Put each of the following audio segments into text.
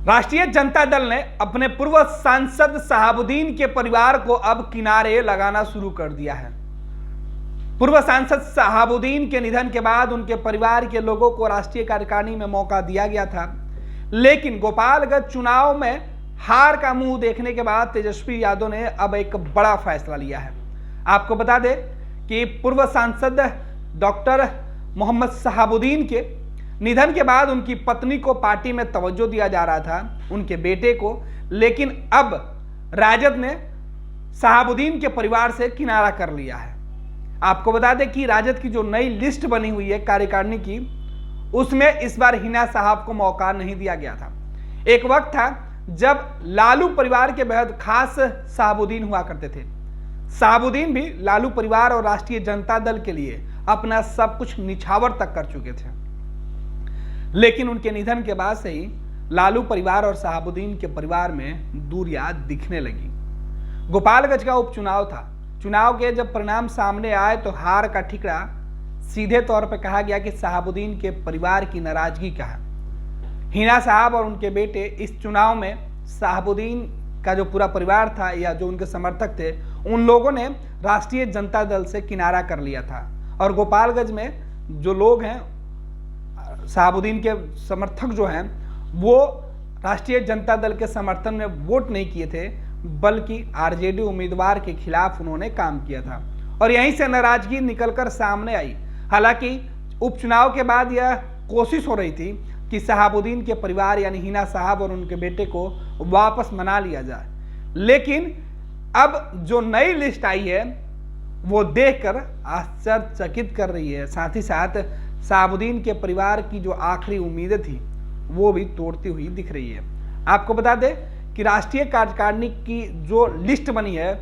राष्ट्रीय जनता दल ने अपने पूर्व सांसद शहाबुद्दीन के परिवार को अब किनारे लगाना शुरू कर दिया है। पूर्व सांसद शहाबुद्दीन के निधन के बाद उनके परिवार के लोगों को राष्ट्रीय कार्यकारिणी में मौका दिया गया था, लेकिन गोपालगंज चुनाव में हार का मुंह देखने के बाद तेजस्वी यादव ने अब एक बड़ा फैसला लिया है। आपको बता दें कि पूर्व सांसद डॉक्टर मोहम्मद शहाबुद्दीन के निधन के बाद उनकी पत्नी को पार्टी में तवज्जो दिया जा रहा था, उनके बेटे को, लेकिन अब राजद ने शहाबुद्दीन के परिवार से किनारा कर लिया है। आपको बता दें कि राजद की जो नई लिस्ट बनी हुई है कार्यकारिणी की, उसमें इस बार हिना साहब को मौका नहीं दिया गया था। एक वक्त था जब लालू परिवार के बेहद खास शहाबुद्दीन हुआ करते थे। शहाबुद्दीन भी लालू परिवार और राष्ट्रीय जनता दल के लिए अपना सब कुछ निछावर तक कर चुके थे, लेकिन उनके निधन के बाद से ही लालू परिवार और शहाबुद्दीन के परिवार में दूरियां दिखने लगी। गोपालगंज का उपचुनाव था। चुनाव के जब परिणाम सामने आए तो हार का ठिकरा सीधे तौर पर कहा गया कि शहाबुद्दीन के परिवार की नाराजगी का है। हिना साहब और उनके बेटे इस चुनाव में शहाबुद्दीन का जो पूरा परिवार था या जो उनके समर्थक थे, उन लोगों ने राष्ट्रीय जनता दल से किनारा कर लिया था और गोपालगंज में जो लोग हैं, शहाबुद्दीन के समर्थक जो हैं, वो राष्ट्रीय जनता दल के समर्थन में वोट नहीं किए थे, बल्कि आरजेडी उम्मीदवार के खिलाफ उन्होंने काम किया था और यहीं से नाराजगी निकलकर सामने आई। हालांकि उपचुनाव के बाद यह कोशिश हो रही थी कि शहाबुद्दीन के परिवार यानी हिना साहब और उनके बेटे को वापस मना लिया जाए, लेकिन अब जो नई लिस्ट आई है वो देखकर आश्चर्यचकित कर रही है। साथ ही साथ शहाबुद्दीन के परिवार की जो आखिरी उम्मीदें थी वो भी तोड़ती हुई दिख रही है। आपको बता दें कि राष्ट्रीय कार्यकारिणी की जो लिस्ट बनी है,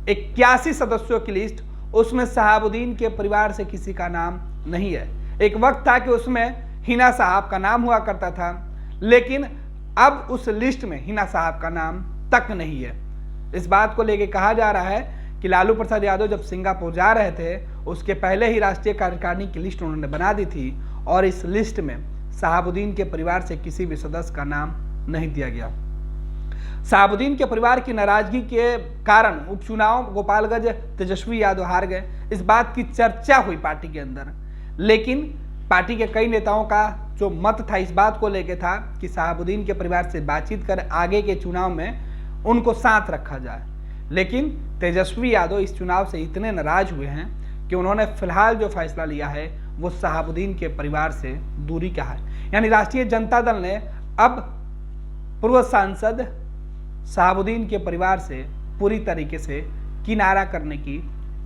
81 सदस्यों की लिस्ट, उसमें शहाबुद्दीन के परिवार से किसी का नाम नहीं है। एक वक्त था कि उसमें हिना साहब का नाम हुआ करता था, लेकिन अब उस लिस्ट में हिना साहब का नाम तक नहीं है। इस बात को लेकर कहा जा रहा है कि लालू प्रसाद यादव जब सिंगापुर जा रहे थे, उसके पहले ही राष्ट्रीय कार्यकारिणी की लिस्ट उन्होंने बना दी थी और इस लिस्ट में शहाबुद्दीन के परिवार से किसी भी सदस्य का नाम नहीं दिया गया। शहाबुद्दीन के परिवार की नाराजगी के कारण उपचुनाव गोपालगंज तेजस्वी यादव हार गए। इस बात की चर्चा हुई पार्टी के अंदर, लेकिन पार्टी के कई नेताओं का जो मत था इस बात को लेकर था कि शहाबुद्दीन के परिवार से बातचीत कर आगे के चुनाव में उनको साथ रखा जाए, लेकिन तेजस्वी यादव इस चुनाव से इतने नाराज हुए हैं कि उन्होंने फिलहाल जो फैसला लिया है वो शहाबुद्दीन के परिवार से दूरी का है। यानी राष्ट्रीय जनता दल ने अब पूर्व सांसद शहाबुद्दीन के परिवार से पूरी तरीके से किनारा करने की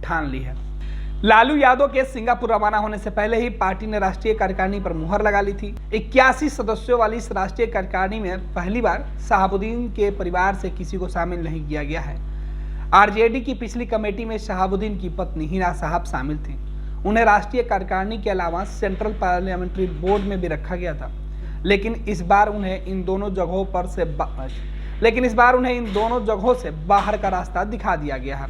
ठान ली है। लालू यादव के सिंगापुर रवाना होने से पहले ही पार्टी ने राष्ट्रीय कार्यकारिणी पर मुहर लगा ली थी। 81 सदस्यों वाली इस राष्ट्रीय कार्यकारिणी में पहली बार शहाबुद्दीन के परिवार से किसी को शामिल नहीं किया गया है। आरजेडी की पिछली कमेटी में शहाबुद्दीन की पत्नी हिना साहब शामिल थी। उन्हें राष्ट्रीय कार्यकारिणी के अलावा सेंट्रल पार्लियामेंट्री बोर्ड में भी रखा गया था, लेकिन इस बार उन्हें इन दोनों जगहों से बाहर का रास्ता दिखा दिया गया है।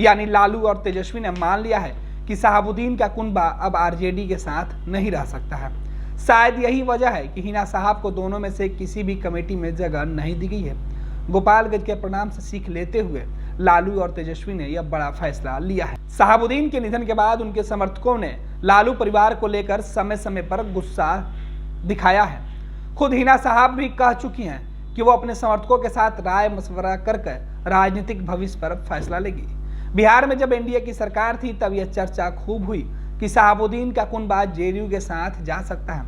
यानी लालू और तेजस्वी ने मान लिया है कि शहाबुद्दीन का कुनबा अब आरजेडी के साथ नहीं रह सकता है। शायद यही वजह है कि हिना साहब को दोनों में से किसी भी कमेटी में जगह नहीं दी गई है। गोपालगंज के परिणाम से सीख लेते हुए लालू और तेजस्वी ने यह बड़ा फैसला लिया है। शहाबुद्दीन के निधन के बाद उनके समर्थकों ने लालू परिवार को लेकर समय समय पर गुस्सा दिखाया है। खुद हिना साहब भी कह चुकी हैं कि वो अपने समर्थकों के साथ राय मशवरा करके राजनीतिक भविष्य पर फैसला लेगी। बिहार में जब एनडीए की सरकार थी तब यह चर्चा खूब हुई कि शहाबुद्दीन का कुनबा जेडीयू के साथ जा सकता है,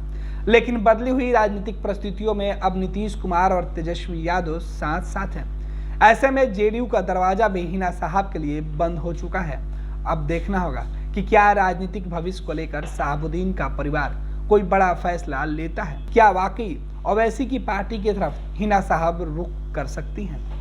लेकिन बदली हुई राजनीतिक परिस्थितियों में अब नीतीश कुमार और तेजस्वी यादव साथ साथ हैं। ऐसे में जेडीयू का दरवाजा भी हिना साहब के लिए बंद हो चुका है। अब देखना होगा कि क्या राजनीतिक भविष्य को लेकर शहाबुद्दीन का परिवार कोई बड़ा फैसला लेता है। क्या वाकई ओवैसी की पार्टी की तरफ हिना साहब रुख कर सकती हैं।